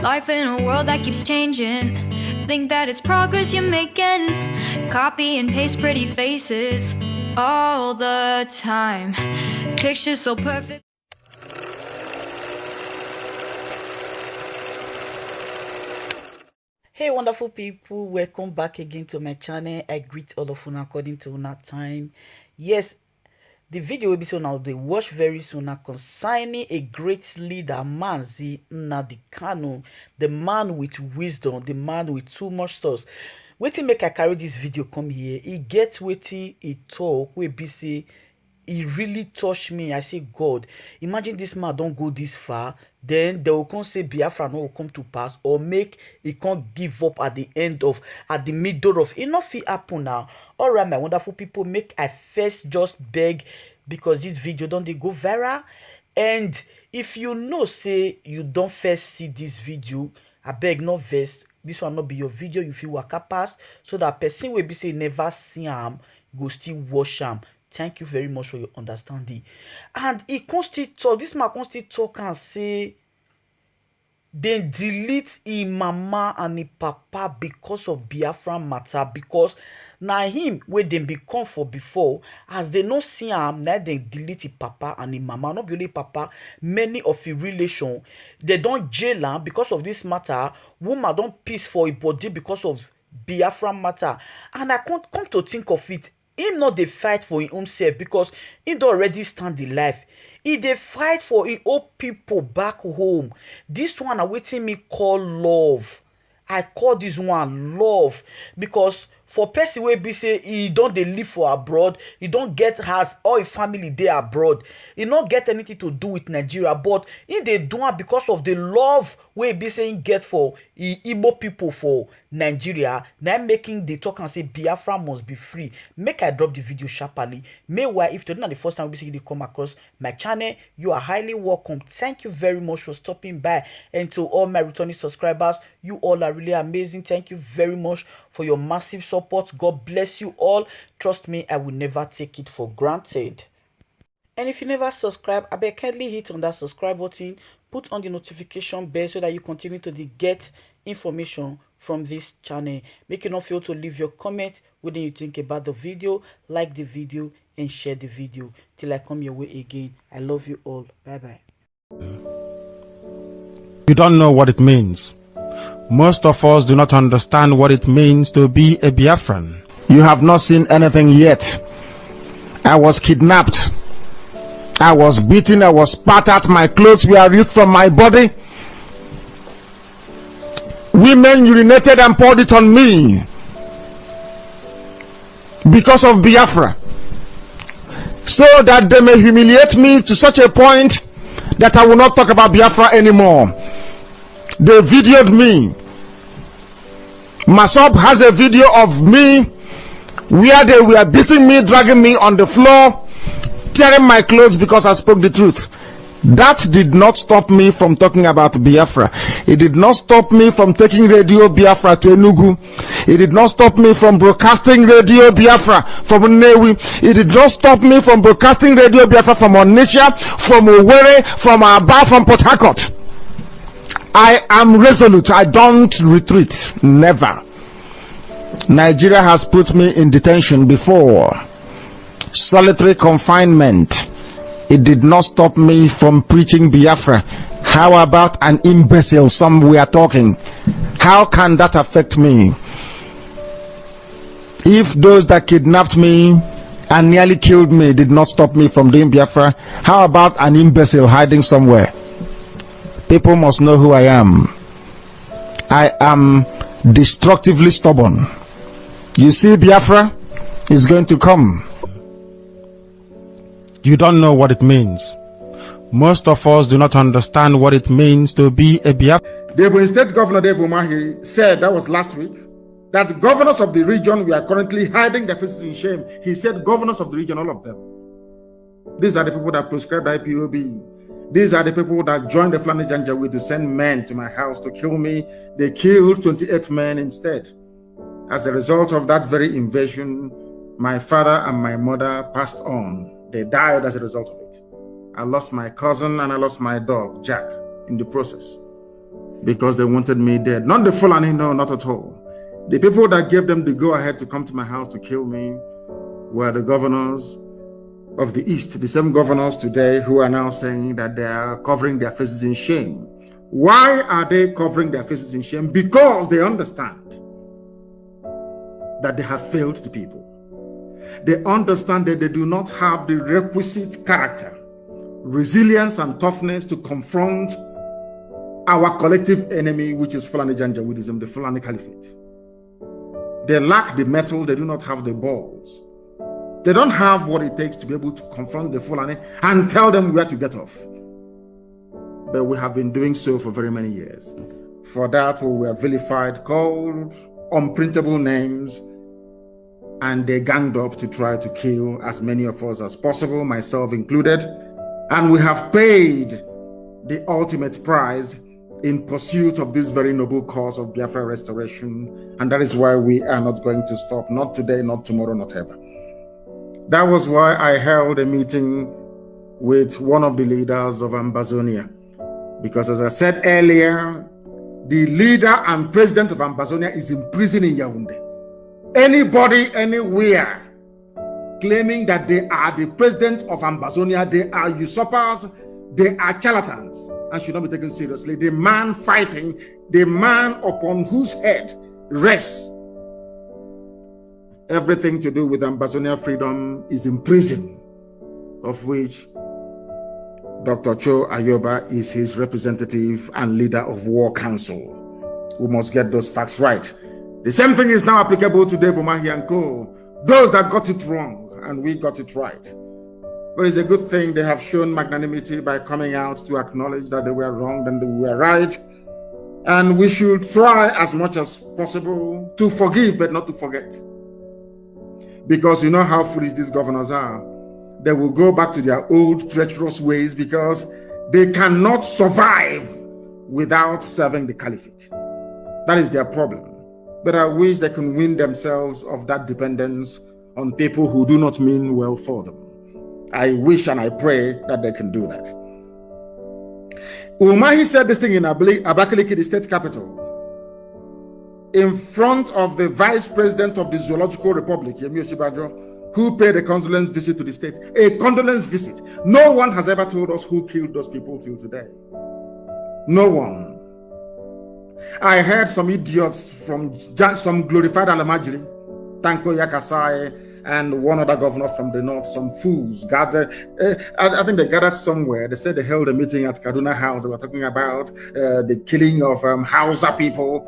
Life in a world that keeps changing. Think that it's progress you're making. Copy and paste pretty faces all the time. Pictures so perfect. Hey wonderful people, welcome back again to my channel. I greet all of you according to una time. Yes, the video will be soon now. They watch very soon now concerning a great leader, Nnamdi Kanu, the man with wisdom, the man with too much sauce. Wetin make I carry this video come here? He gets wetin he talk wey be say he really touched me. I say, God, imagine this man don't go this far, then they will come say Biafran will come to pass, or make he can't give up at the middle of enough it happen now. All right, my wonderful people, make I first just beg, because this video don't they go viral. And if you know say you don't first see this video, I beg no vex. This will not be your video. You feel waka pass, so that person will be say never see him, go still watch him. Thank you very much for your understanding. And he can still talk. This man can still talk and say, then delete him mama and him papa because of Biafran matter. Because now him where they become for before, as they not see him, now they delete his papa and his mama. Not only papa, many of his relation, they don't jail him because of this matter. Woman don't peace for his body because of Biafran matter. And I can't come to think of it. Him not dey fight for his own self, because he don already stand in life. He dey fight for his own people back home. This one na wetin me call love. I call this one love, because for person wey be say he don dey live for abroad, he don get has all his family dey abroad, he no get anything to do with Nigeria, but he dey do am because of the love wey be say he get for Igbo people for Nigeria. Now making the talk and say Biafra must be free. Make I drop the video sharply. Meanwhile, if today not the first time we basically come across my channel, you are highly welcome. Thank you very much for stopping by. And to all my returning subscribers, you all are really amazing. Thank you very much for your massive support. God bless you all. Trust me, I will never take it for granted. And if you never subscribe, I beg kindly hit on that subscribe button, put on the notification bell so that you continue to get information from this channel. Make you not fail to leave your comment what do you think about the video, like the video and share the video. Till I come your way again, I love you all. Bye bye. You don't know what it means. Most of us do not understand what it means to be a Biafran. You have not seen anything yet. I was kidnapped, I was beaten, I was spat at, my clothes were ripped from my body. Women urinated and poured it on me because of Biafra, so that they may humiliate me to such a point that I will not talk about Biafra anymore. They videoed me. Masop has a video of me where they were beating me, dragging me on the floor, tearing my clothes because I spoke the truth. That did not stop me from talking about Biafra. It did not stop me from taking Radio Biafra to Enugu. It did not stop me from broadcasting Radio Biafra from Nnewi. It did not stop me from broadcasting Radio Biafra from Onitsha, from Owerri, from Aba, from Port Harcourt. I am resolute. I don't retreat. Never. Nigeria has put me in detention before. Solitary confinement. It did not stop me from preaching Biafra. How about an imbecile somewhere talking? How can that affect me? If those that kidnapped me and nearly killed me did not stop me from doing Biafra, how about an imbecile hiding somewhere? People must know who I am. I am destructively stubborn. You see, Biafra is going to come. You don't know what it means. Most of us do not understand what it means to be a Biafran. The Ebonyi State Governor Dave Umahi said, that was last week, that the governors of the region were currently hiding their faces in shame. He said governors of the region, all of them. These are the people that prescribed IPOB. These are the people that joined the Fulani Janjaweed to send men to my house to kill me. They killed 28 men instead. As a result of that very invasion, my father and my mother passed on. They died as a result of it. I lost my cousin and I lost my dog, Jack, in the process. because they wanted me dead. Not the Fulani, no, not at all. The people that gave them the go-ahead to come to my house to kill me were the governors of the East, the same governors today who are now saying that they are covering their faces in shame. Why are they covering their faces in shame? Because they understand that they have failed the people. They understand that they do not have the requisite character, resilience, and toughness to confront our collective enemy, which is Fulani Janjaweedism, the Fulani Caliphate. They lack the mettle, they do not have the balls. They don't have what it takes to be able to confront the Fulani and tell them where to get off. But we have been doing so for very many years. For that, we were vilified, called unprintable names, and they ganged up to try to kill as many of us as possible, myself included. And we have paid the ultimate price in pursuit of this very noble cause of Biafra restoration. And that is why we are not going to stop, not today, not tomorrow, not ever. That was why I held a meeting with one of the leaders of Ambazonia. Because as I said earlier, the leader and president of Ambazonia is in prison in Yaoundé. Anybody, anywhere, claiming that they are the president of Ambazonia, they are usurpers, they are charlatans, and should not be taken seriously. The man fighting, the man upon whose head rests everything to do with Ambazonia freedom is in prison, of which Dr. Cho Ayoba is his representative and leader of War Council. We must get those facts right. The same thing is now applicable to Dave Umahi and Co. Those that got it wrong, and we got it right. But it's a good thing they have shown magnanimity by coming out to acknowledge that they were wrong and they were right. And we should try as much as possible to forgive, but not to forget. Because you know how foolish these governors are. They will go back to their old treacherous ways because they cannot survive without serving the caliphate. That is their problem. But I wish they can win themselves of that dependence on people who do not mean well for them. I wish and I pray that they can do that. Umahi said this thing in Abakaliki, the state capital, in front of the vice president of the Zoological Republic, Yemi Osinbajo, who paid a condolence visit to the state. A condolence visit. No one has ever told us who killed those people till today. No one. I heard some idiots from some glorified Alamajiri, Tanko Yakasai, and one other governor from the north, some fools gathered. I think they gathered somewhere. They said they held a meeting at Kaduna House. They were talking about the killing of Hausa people.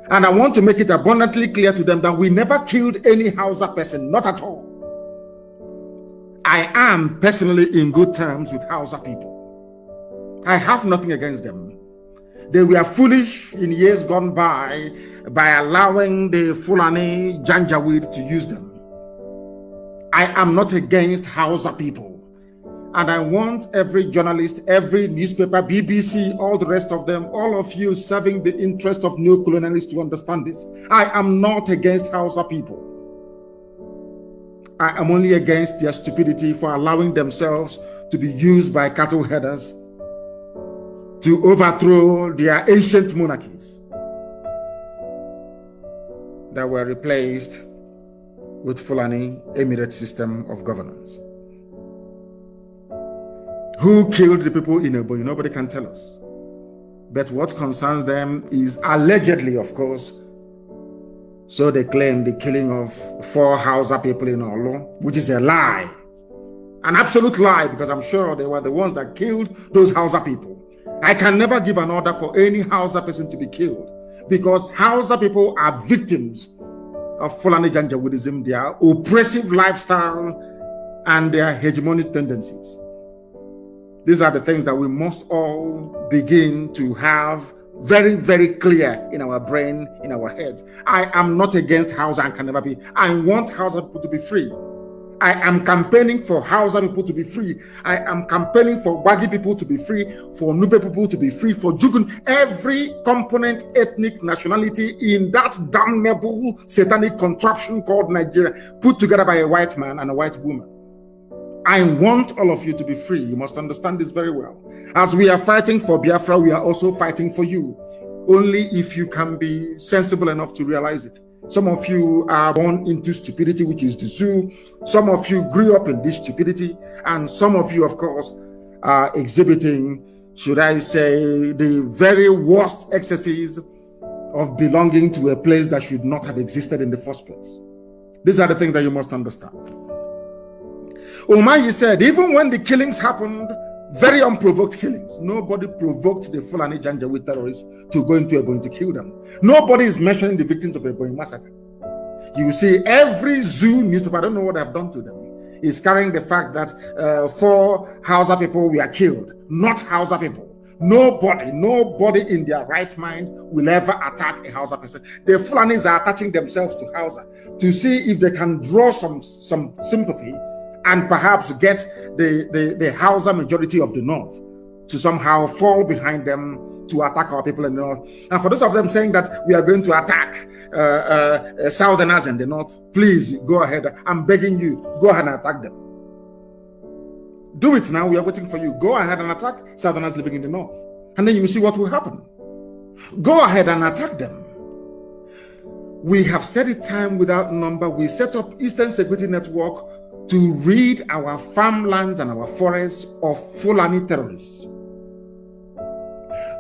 And I want to make it abundantly clear to them that we never killed any Hausa person, not at all. I am personally in good terms with Hausa people. I have nothing against them. They were foolish in years gone by allowing the Fulani Janjaweed to use them. I am not against Hausa people. And I want every journalist, every newspaper, BBC, all the rest of them, all of you serving the interest of neo-colonialists to understand this. I am not against Hausa people. I am only against their stupidity for allowing themselves to be used by cattle headers to overthrow their ancient monarchies that were replaced with Fulani Emirate system of governance. Who killed the people in Ebonyi? Nobody can tell us. But what concerns them is allegedly, of course, so they claim the killing of 4 Hausa people in Olo, which is a lie. An absolute lie, because I'm sure they were the ones that killed those Hausa people. I can never give an order for any Hausa person to be killed, because Hausa people are victims of Fulani Janjaweedism, their oppressive lifestyle, and their hegemonic tendencies. These are the things that we must all begin to have very, very clear in our brain, in our heads. I am not against Hausa and can never be. I want Hausa people to be free. I am campaigning for Hausa people to be free. I am campaigning for Wagi people to be free, for Nupe people to be free, for Jugun, every component, ethnic nationality in that damnable satanic contraption called Nigeria, put together by a white man and a white woman. I want all of you to be free. You must understand this very well. As we are fighting for Biafra, we are also fighting for you. only if you can be sensible enough to realize it. Some of you are born into stupidity, which is the zoo. Some of you grew up in this stupidity. And some of you, of course, are exhibiting, should I say, the very worst excesses of belonging to a place that should not have existed in the first place. These are the things that you must understand. Umahi said, even when the killings happened, very unprovoked killings, nobody provoked the Fulani Janjaweed terrorists to go into Ebonyi to kill them. Nobody is mentioning the victims of the Ebonyi massacre. You see, every zoo newspaper, I don't know what I've done to them, is carrying the fact that 4 Hausa people were killed, not Hausa people. Nobody in their right mind will ever attack a Hausa person. The Fulanis are attaching themselves to Hausa to see if they can draw some sympathy and perhaps get the Hausa majority of the North to somehow fall behind them to attack our people in the North. And for those of them saying that we are going to attack Southerners in the North, please go ahead. I'm begging you, go ahead and attack them. Do it now. We are waiting for you. Go ahead and attack Southerners living in the North. And then you will see what will happen. Go ahead and attack them. We have said it time without number. We set up Eastern Security Network to rid our farmlands and our forests of Fulani terrorists.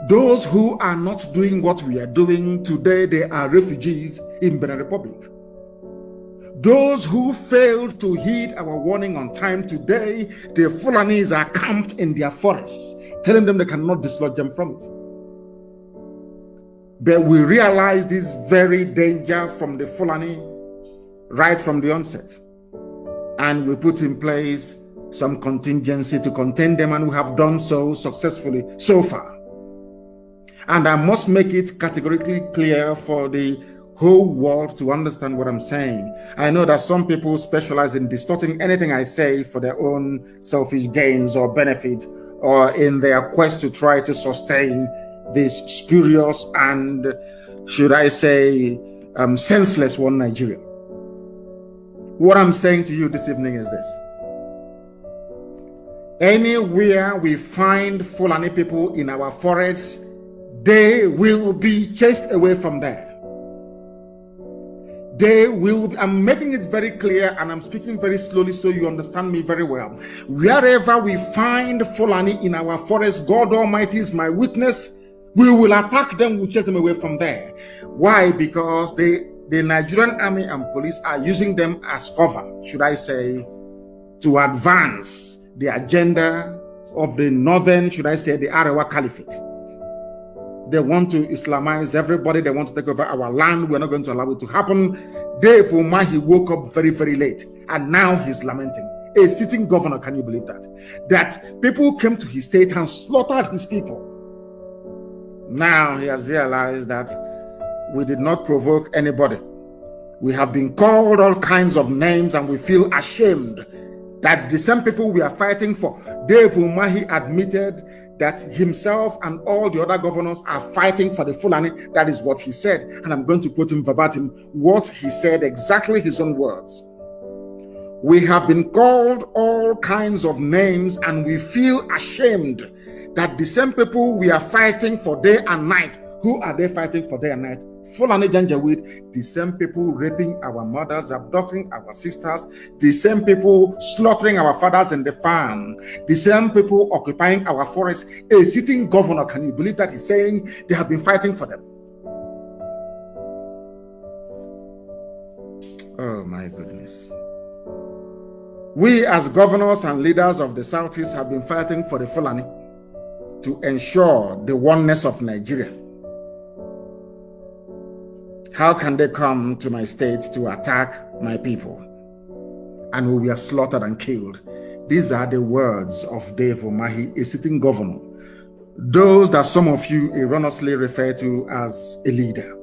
Those who are not doing what we are doing today, they are refugees in Benin Republic. Those who failed to heed our warning on time today, the Fulanis are camped in their forests, telling them they cannot dislodge them from it. But we realized this very danger from the Fulani right from the onset. And we put in place some contingency to contain them, and we have done so successfully so far. And I must make it categorically clear for the whole world to understand what I'm saying. I know that some people specialize in distorting anything I say for their own selfish gains or benefit, or in their quest to try to sustain this spurious and, should I say, senseless one Nigeria. What I'm saying to you this evening is this. Anywhere we find Fulani people in our forests, they will be chased away from there. They will be, I'm making it very clear, and I'm speaking very slowly so you understand me very well. Wherever we find Fulani in our forest, God Almighty is my witness, we will attack them, we'll chase them away from there. Why? Because the Nigerian army and police are using them as cover, should I say, to advance the agenda of the northern, should I say, the Arewa Caliphate. They want to Islamize everybody. They want to take over our land. We're not going to allow it to happen. Dave Umahi woke up very, very late, and now he's lamenting. A sitting governor, can you believe that? That people came to his state and slaughtered his people. Now he has realized that we did not provoke anybody. We have been called all kinds of names, and we feel ashamed that the same people we are fighting for. Dave Umahi admitted that himself and all the other governors are fighting for the Fulani. That is what he said. And I'm going to quote him verbatim, what he said, exactly his own words. We have been called all kinds of names, and we feel ashamed that the same people we are fighting for day and night, who are they fighting for day and night? Fulani Janjaweed, the same people raping our mothers, abducting our sisters, the same people slaughtering our fathers in the farm, the same people occupying our forests. A sitting governor, can you believe that he's saying they have been fighting for them? Oh my goodness. We as governors and leaders of the Southeast have been fighting for the Fulani to ensure the oneness of Nigeria. How can they come to my state to attack my people? And we were slaughtered and killed. These are the words of Dave Umahi, a sitting governor. Those that some of you erroneously refer to as a leader.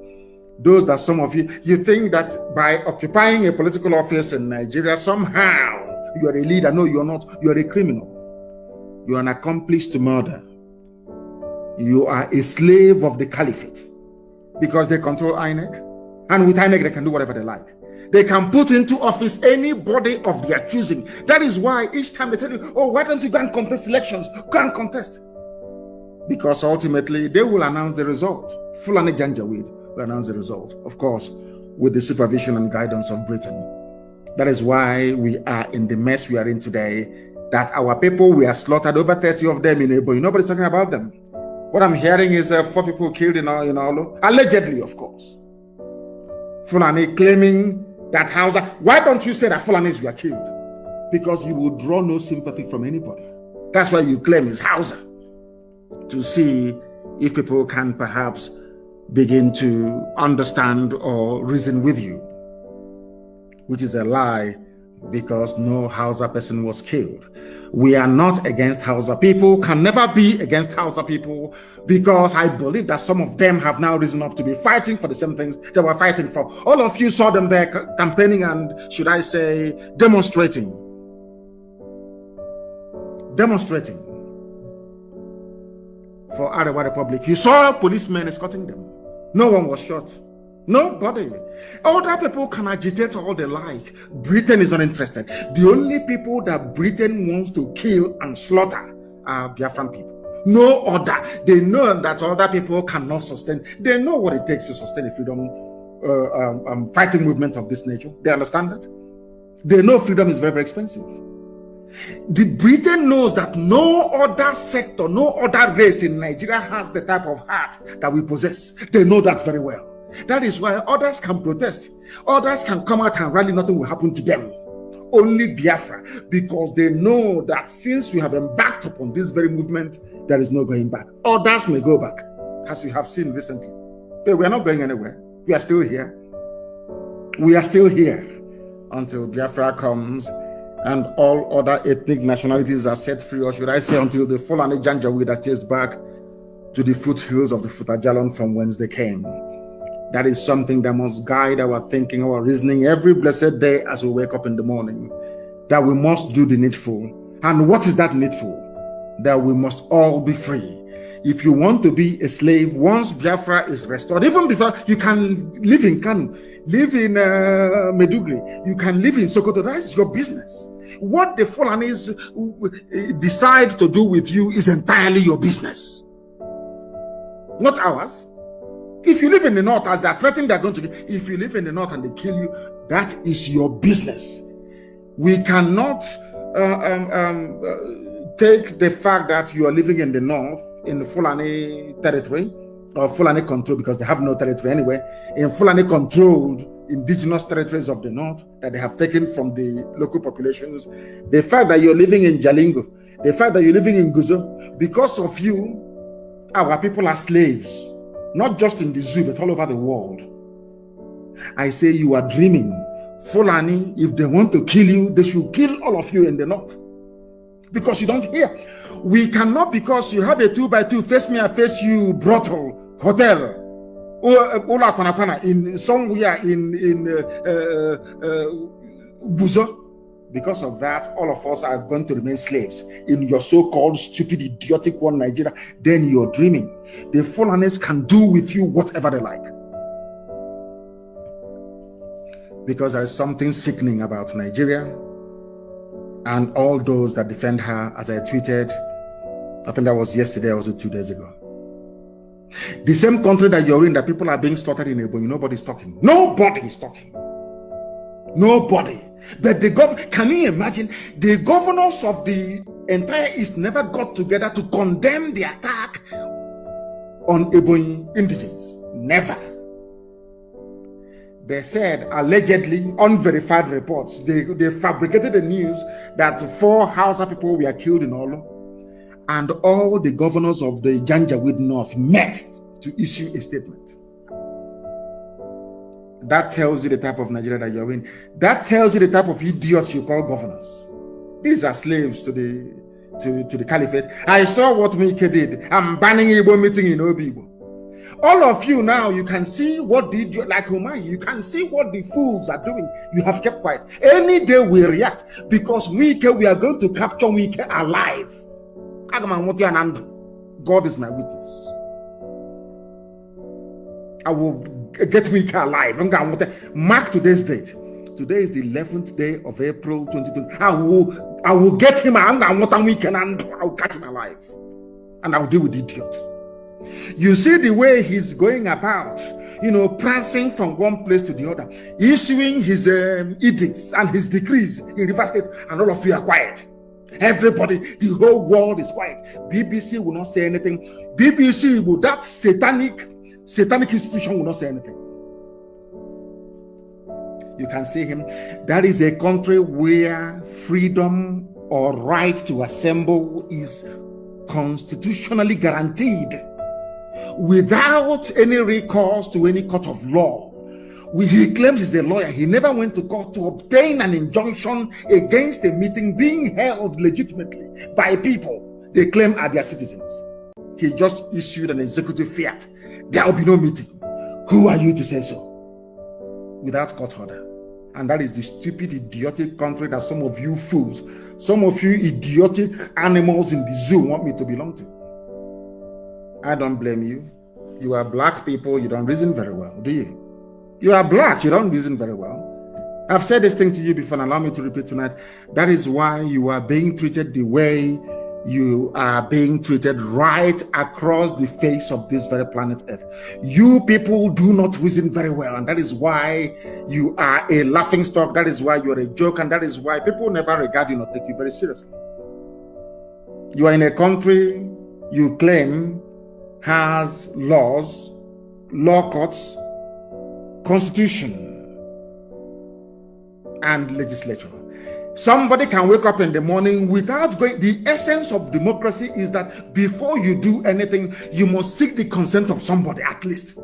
Those that some of you think that by occupying a political office in Nigeria, somehow you are a leader. No, you're not. You're a criminal. You're an accomplice to murder. You are a slave of the caliphate. Because they control INEC, and with INEC they can do whatever they like. They can put into office anybody of their choosing. That is why each time they tell you, oh, why don't you go and contest elections? Go and contest. Because ultimately they will announce the result. Fulani Janjaweed will announce the result, of course, with the supervision and guidance of Britain. That is why we are in the mess we are in today, that our people were slaughtered, over 30 of them in Ebonyi. Nobody's talking about them. What I'm hearing is 4 people killed in Olo, allegedly, of course. Fulani claiming that Hausa. Why don't you say that Fulanis were killed? Because you will draw no sympathy from anybody. That's why you claim it's Hausa, to see if people can perhaps begin to understand or reason with you, which is a lie, because no Hausa person was killed. We are not against Hausa people, can never be against Hausa people, because I believe that some of them have now risen up to be fighting for the same things they were fighting for. All of you saw them there campaigning and, should I say, demonstrating for Arewa Republic. You saw policemen escorting them. No one was shot. Nobody. Other people can agitate all they like. Britain is not interested. The only people that Britain wants to kill and slaughter are Biafran people. No other. They know that other people cannot sustain. They know what it takes to sustain a freedom fighting movement of this nature. They understand that. They know freedom is very, very expensive. The Britain knows that no other sector, no other race in Nigeria has the type of heart that we possess. They know that very well. That is why others can protest. Others can come out and rally, nothing will happen to them. Only Biafra, because they know that since we have embarked upon this very movement, there is no going back. Others may go back, as we have seen recently. But we are not going anywhere. We are still here. We are still here until Biafra comes and all other ethnic nationalities are set free, or should I say until the Fulani Janjaweed are chased back to the foothills of the Futajalon from whence they came. That is something that must guide our thinking, our reasoning every blessed day as we wake up in the morning. That we must do the needful. And what is that needful? That we must all be free. If you want to be a slave, once Biafra is restored, even before, you can live in Kanu, live in Medugri, you can live in Sokoto. That is your business. What the Fulanis decide to do with you is entirely your business, not ours. If you live in the north, as they are threatening they're going to kill, if you live in the north and they kill you, that is your business. We cannot take the fact that you are living in the north, in the Fulani territory, or Fulani control, because they have no territory anyway, in Fulani controlled indigenous territories of the north that they have taken from the local populations. The fact that you're living in Jalingo, the fact that you're living in Guzo, because of you, our people are slaves. Not just in the zoo, but all over the world. I say you are dreaming. Fulani, if they want to kill you, they should kill all of you in the north. Because you don't hear. We cannot, because you have a 2x2, face me, I face you, brothel, hotel, in somewhere in Buzo. Because of that, all of us are going to remain slaves in your so-called stupid, idiotic one, Nigeria. Then you're dreaming. The Fulanis can do with you whatever they like. Because there is something sickening about Nigeria and all those that defend her, as I tweeted, I think that was yesterday or 2 days ago. The same country that you're in, that people are being slaughtered in Ebonyi, nobody's talking. Nobody is talking. Nobody. But can you imagine? The governors of the entire East never got together to condemn the attack on Ebonyi indigents. Never. They said, allegedly, unverified reports, they fabricated the news that 4 Hausa people were killed in Olo, and all the governors of the Janjaweed North met to issue a statement. That tells you the type of Nigeria that you're in. That tells you the type of idiots you call governors. These are slaves to the caliphate. I saw what Mike did. I'm banning Igbo meeting in Obibo. All of you now, you can see what the idiot, like Umahi, you can see what the fools are doing. You have kept quiet. Any day we react, because we are going to capture Mike alive. God is my witness. I will get Wike alive. Mark today's date. Today is the 11th day of April 2020. I will get him. I will catch him alive. And I will deal with the idiot. You see the way he's going about, prancing from one place to the other, issuing his edicts and his decrees in River State, and all of you are quiet. Everybody, the whole world is quiet. BBC will not say anything. BBC, will that satanic institution will not say anything. You can see him. That is a country where freedom or right to assemble is constitutionally guaranteed without any recourse to any court of law. He claims he's a lawyer. He never went to court to obtain an injunction against a meeting being held legitimately by people they claim are their citizens. He just issued an executive fiat. There will be no meeting. Who are you to say so? Without court order. And that is the stupid, idiotic country that some of you fools, some of you idiotic animals in the zoo want me to belong to. I don't blame you. You are black people, you don't reason very well, do you? You are black, you don't reason very well. I've said this thing to you before and allow me to repeat tonight. That is why you are being treated the way you are being treated right across the face of this very planet Earth. You people do not reason very well, and that is why you are a laughing stock. That is why you are a joke, and that is why people never regard you or take you very seriously. You are in a country you claim has laws, law courts, constitution, and legislature. Somebody can wake up in the morning without going. The essence of democracy is that before you do anything, you must seek the consent of somebody, at least.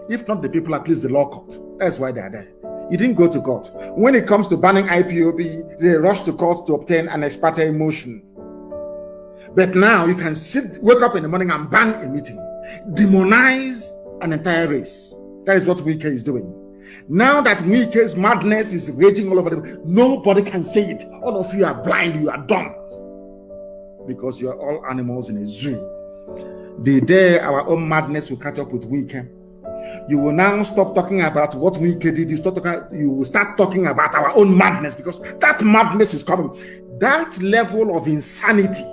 If not the people, at least the law court. That's why they are there. You didn't go to court. When it comes to banning IPOB, they rush to court to obtain an ex parte motion. But now you can wake up in the morning and ban a meeting, demonize an entire race. That is what Wike is doing. Now that Wike's madness is raging all over them, nobody can say it. All of you are blind, you are dumb. Because you are all animals in a zoo. The day our own madness will catch up with Wike, you will now stop talking about what Wike did. You will start talking about our own madness, because that madness is coming. That level of insanity,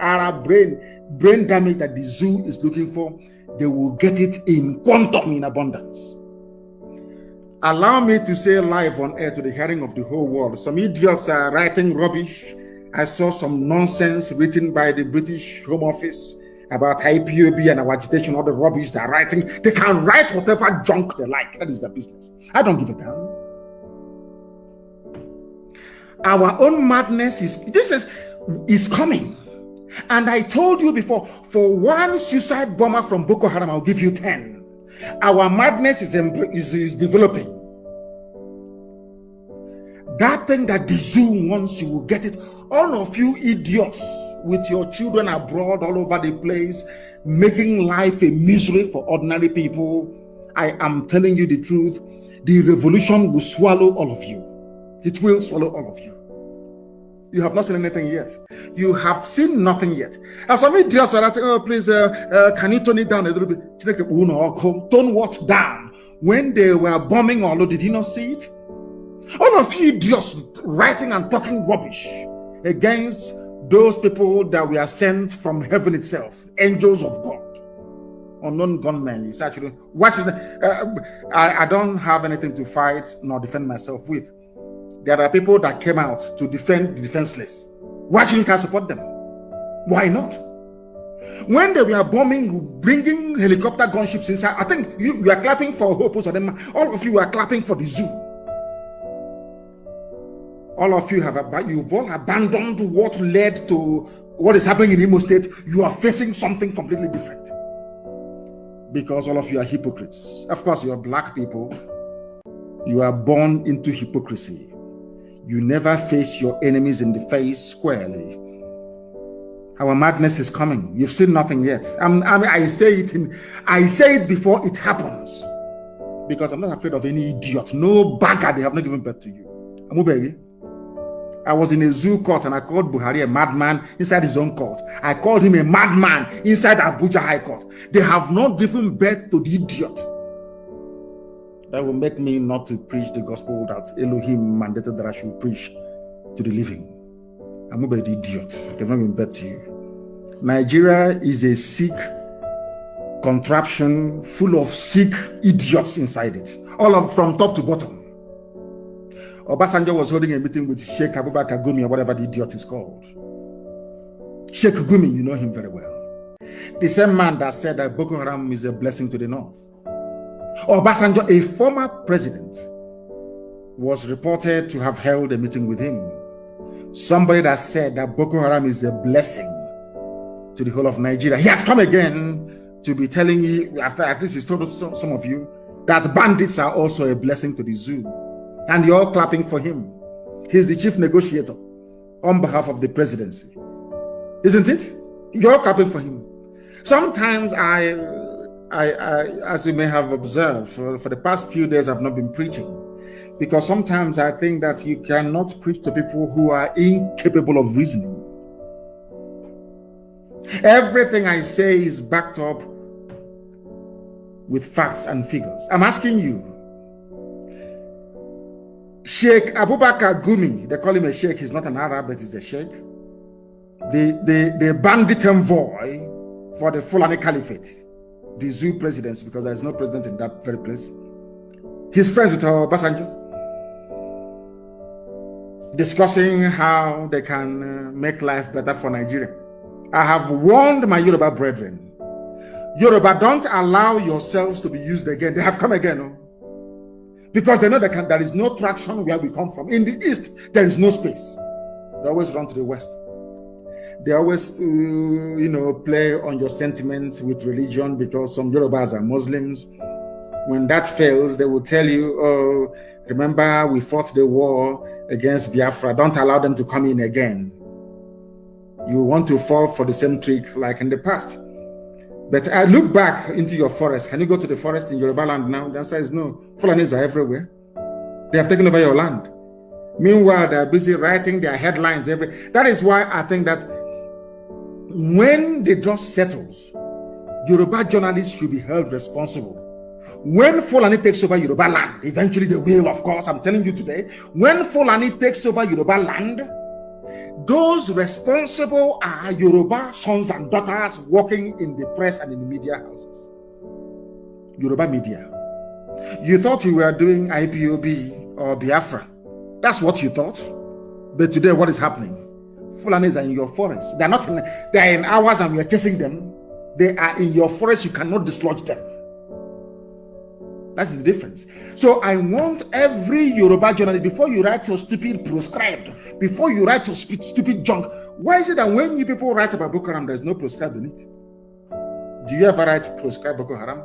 our brain damage that the zoo is looking for, they will get it in quantum, in abundance. Allow me to say live on air to the hearing of the whole world. Some idiots are writing rubbish. I saw some nonsense written by the British Home Office about IPOB and our agitation, all the rubbish they're writing. They can write whatever junk they like. That is their business. I don't give a damn. Our own madness is coming. And I told you before, for one suicide bomber from Boko Haram, I'll give you 10. Our madness is developing. That thing that the zoo wants, you will get it. All of you idiots with your children abroad all over the place, making life a misery for ordinary people. I am telling you the truth. The revolution will swallow all of you. It will swallow all of you. You have not seen anything yet. You have seen nothing yet. And some idiots are asking, oh, please, can you tone it down a little bit? Tone what down? When they were bombing Olo, did you not see it? All of you idiots writing and talking rubbish against those people that were sent from heaven itself, angels of God, unknown gunmen. It's actually, I don't have anything to fight nor defend myself with. There are people that came out to defend the defenseless. Why shouldn't I support them? Why not? When they were bombing, bringing helicopter gunships inside, I think you are clapping for Hope of them. All of you are clapping for the zoo. All of you you've all abandoned what led to what is happening in Imo State. You are facing something completely different. Because all of you are hypocrites. Of course, you are black people. You are born into hypocrisy. You never face your enemies in the face squarely. Our madness is coming. You've seen nothing yet. I say it before it happens, because I'm not afraid of any idiot. No bagger, they have not given birth to you. Amubegi, I was in a zoo court and I called Buhari a madman inside his own court. I called him a madman inside Abuja High Court. They have not given birth to the idiot. That will make me not to preach the gospel that Elohim mandated that I should preach to the living. I'm not an idiot. They've not been better to you. Nigeria is a sick contraption full of sick idiots inside it, all of from top to bottom. Obasanjo was holding a meeting with Sheikh Abubakar Gumi, or whatever the idiot is called. Sheikh Gumi, you know him very well. The same man that said that Boko Haram is a blessing to the north. Obasanjo, a former president, was reported to have held a meeting with him. Somebody that said that Boko Haram is a blessing to the whole of Nigeria. He has come again to be telling you, after at least he's told some of you, that bandits are also a blessing to the zoo. And you're all clapping for him. He's the chief negotiator on behalf of the presidency. Isn't it? You're clapping for him. Sometimes I as you may have observed, for the past few days I've not been preaching. Because sometimes I think that you cannot preach to people who are incapable of reasoning. Everything I say is backed up with facts and figures. I'm asking you, Sheikh Abubakar Gumi, they call him a sheikh, he's not an Arab, but he's a sheikh. The bandit envoy for the Fulani Caliphate, the zoo presidency, because there is no president in that very place. He's friends with Obasanjo, discussing how they can make life better for Nigeria. I have warned my Yoruba brethren, Yoruba, don't allow yourselves to be used again. They have come again, no? Because they know there is no traction where we come from. In the east, there is no space. They always run to the west. They always, play on your sentiments with religion, because some Yorubas are Muslims. When that fails, they will tell you, oh, remember we fought the war against Biafra. Don't allow them to come in again. You want to fall for the same trick like in the past. But I look back into your forest. Can you go to the forest in Yoruba land now? The answer is no. Fulanis are everywhere. They have taken over your land. Meanwhile, they're busy writing their headlines. That is why I think that when the dust settles, Yoruba journalists should be held responsible. When Fulani takes over Yoruba land, eventually they will, of course, I'm telling you today, when Fulani takes over Yoruba land, those responsible are Yoruba sons and daughters working in the press and in the media houses. Yoruba media. You thought you were doing IPOB or Biafra. That's what you thought. But today, what is happening? Fulanis are in your forest. They are in ours and we are chasing them. They are in your forest. You cannot dislodge them. That's the difference. So I want every Yoruba journalist, before you write your stupid proscribed, before you write your stupid junk, why is it that when you people write about Boko Haram, there's no proscribed in it? Do you ever write proscribed Boko Haram?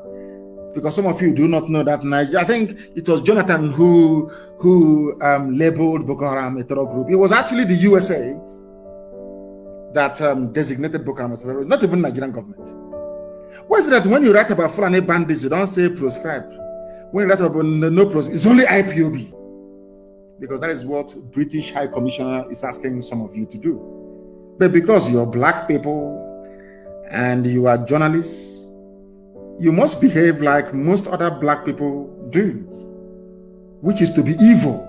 Because some of you do not know that Nigeria, I think it was Jonathan who labeled Boko Haram a terror group. It was actually the USA that designated Boko Haram as a terrorist, not even the Nigerian government. Why is it that when you write about Fulani bandits, you don't say proscribed? When you write about no proscribed, it's only IPOB. Because that is what British High Commissioner is asking some of you to do. But because you're black people and you are journalists, you must behave like most other black people do, which is to be evil.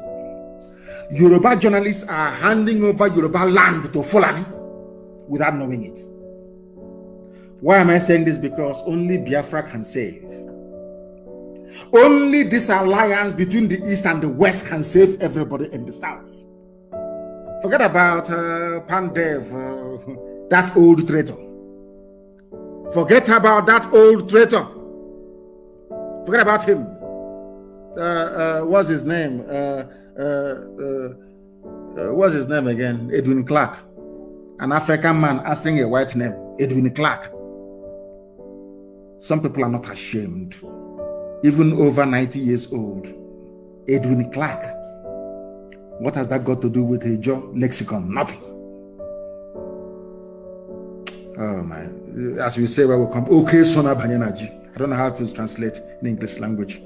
Yoruba journalists are handing over Yoruba land to Fulani without knowing it. Why am I saying this? Because only Biafra can save. Only this alliance between the East and the West can save everybody in the South. Forget about Pandev, that old traitor. Forget about that old traitor. Forget about him. What's his name? What's his name again? Edwin Clark. An African man asking a white name. Edwin Clark. Some people are not ashamed. Even over 90 years old. Edwin Clark. What has that got to do with a Joe lexicon? Nothing. Oh man. As we say where we come. Okay, Sona Banyanaji. I don't know how to translate in English language.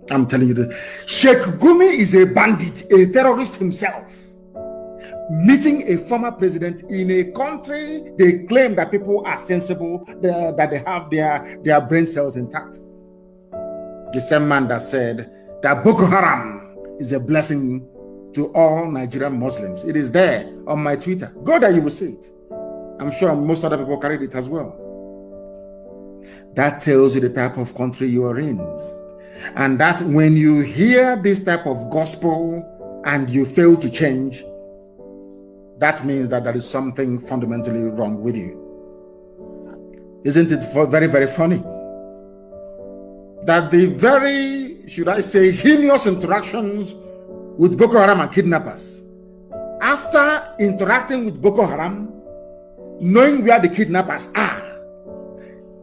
I'm telling you that Sheikh Gumi is a bandit, a terrorist himself. Meeting a former president in a country they claim that people are sensible, that they have their brain cells intact. The same man that said that Boko Haram is a blessing to all Nigerian Muslims. It is there on my Twitter. Go there, you will see it. I'm sure most other people carried it as well. That tells you the type of country you are in. And that when you hear this type of gospel and you fail to change, that means that there is something fundamentally wrong with you. Isn't it very, very funny that the very, should I say, heinous interactions with Boko Haram and kidnappers, after interacting with Boko Haram, knowing where the kidnappers are,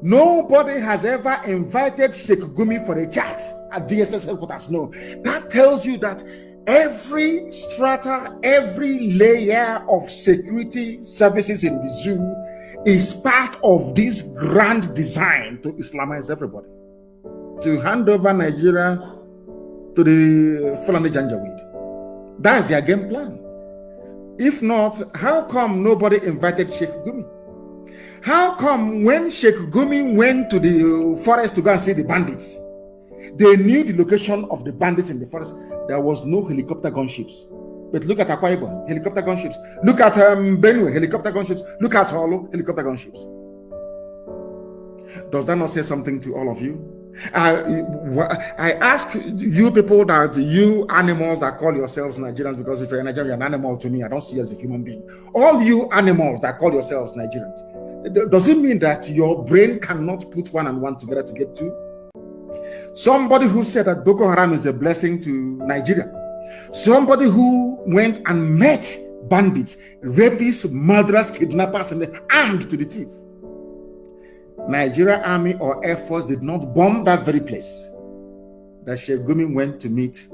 nobody has ever invited Sheikh Gumi for a chat at DSS headquarters. No, that tells you that every strata, every layer of security services in the zoo is part of this grand design to Islamize everybody, to hand over Nigeria to the fulani Janjaweed. That's their game plan. If not, how come nobody invited Sheikh Gumi? How come when Sheikh Gumi went to the forest to go and see the bandits, they knew the location of the bandits in the forest? There was no helicopter gunships. But look at Akwa Ibom, helicopter gunships. Look at Benue, helicopter gunships. Look at Holo, helicopter gunships. Does that not say something to all of you? I ask you people, that you animals that call yourselves Nigerians, because if you're a Nigerian, you're an animal to me. I don't see you as a human being. All you animals that call yourselves Nigerians, does it mean that your brain cannot put one and one together to get two? Somebody who said that Boko Haram is a blessing to Nigeria. Somebody who went and met bandits, rapists, murderers, kidnappers, and armed to the teeth. Nigeria Army or Air Force did not bomb that very place that Sheikh Gumi went to meet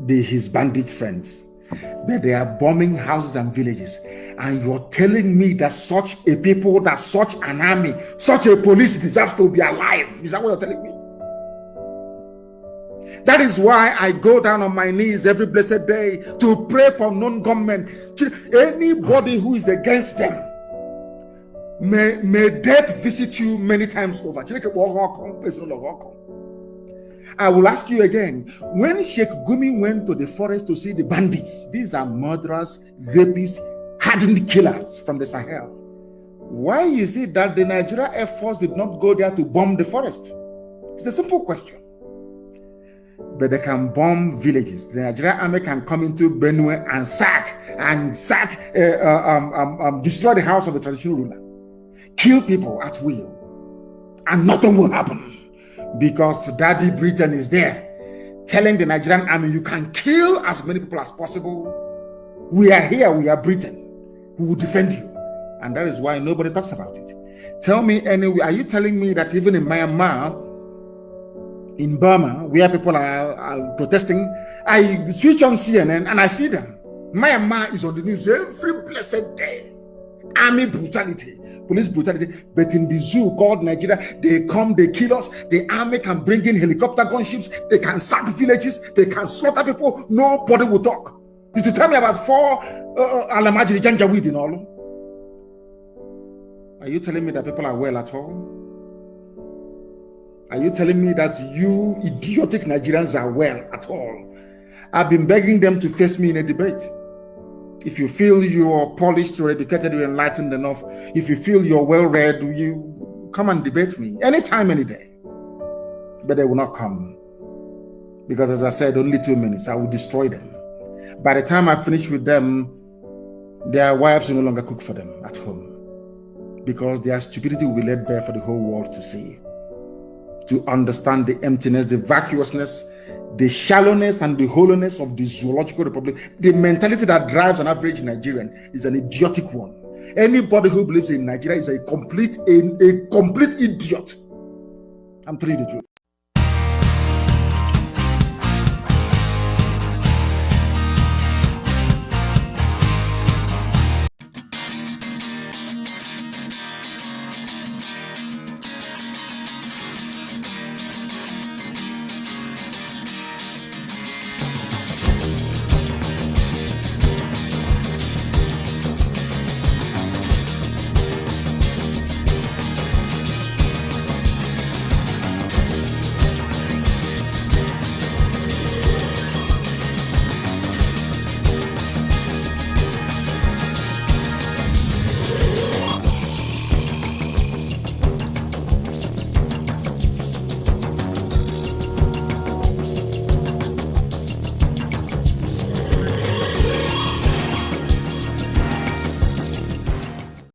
his bandit friends. But they are bombing houses and villages. And you're telling me that such a people, that such an army, such a police deserves to be alive? Is that what you're telling me? That is why I go down on my knees every blessed day to pray for non-government. Anybody who is against them, may death visit you many times over. I will ask you again, when Sheikh Gumi went to the forest to see the bandits, these are murderers, rapists, hardened killers from the Sahel, why is it that the Nigeria Air Force did not go there to bomb the forest? It's a simple question. But they can bomb villages. The Nigerian army can come into Benue and destroy the house of the traditional ruler, kill people at will, and nothing will happen, because Daddy Britain is there telling the Nigerian army, you can kill as many people as possible. We are here, we are Britain, we will defend you. And that is why nobody talks about it. Tell me anyway, are you telling me that even in Myanmar, in Burma, where people are protesting, I switch on CNN and I see them. Myanmar is on the news every blessed day. Army brutality, police brutality. But in the zoo called Nigeria, they come, they kill us. The army can bring in helicopter gunships. They can sack villages. They can slaughter people. Nobody will talk. Did you tell me about 4 Alamajiri Janjaweed in all? Are you telling me that people are well at all? Are you telling me that you idiotic Nigerians are well at all? I've been begging them to face me in a debate. If you feel you're polished, you're educated, you're enlightened enough, if you feel you're well-read, you come and debate me anytime, any day. But they will not come. Because as I said, only 2 minutes, I will destroy them. By the time I finish with them, their wives will no longer cook for them at home. Because their stupidity will be laid bare for the whole world to see. To understand the emptiness, the vacuousness, the shallowness and the hollowness of the zoological republic. The mentality that drives an average Nigerian is an idiotic one. Anybody who believes in Nigeria is a complete idiot. I'm telling you the truth.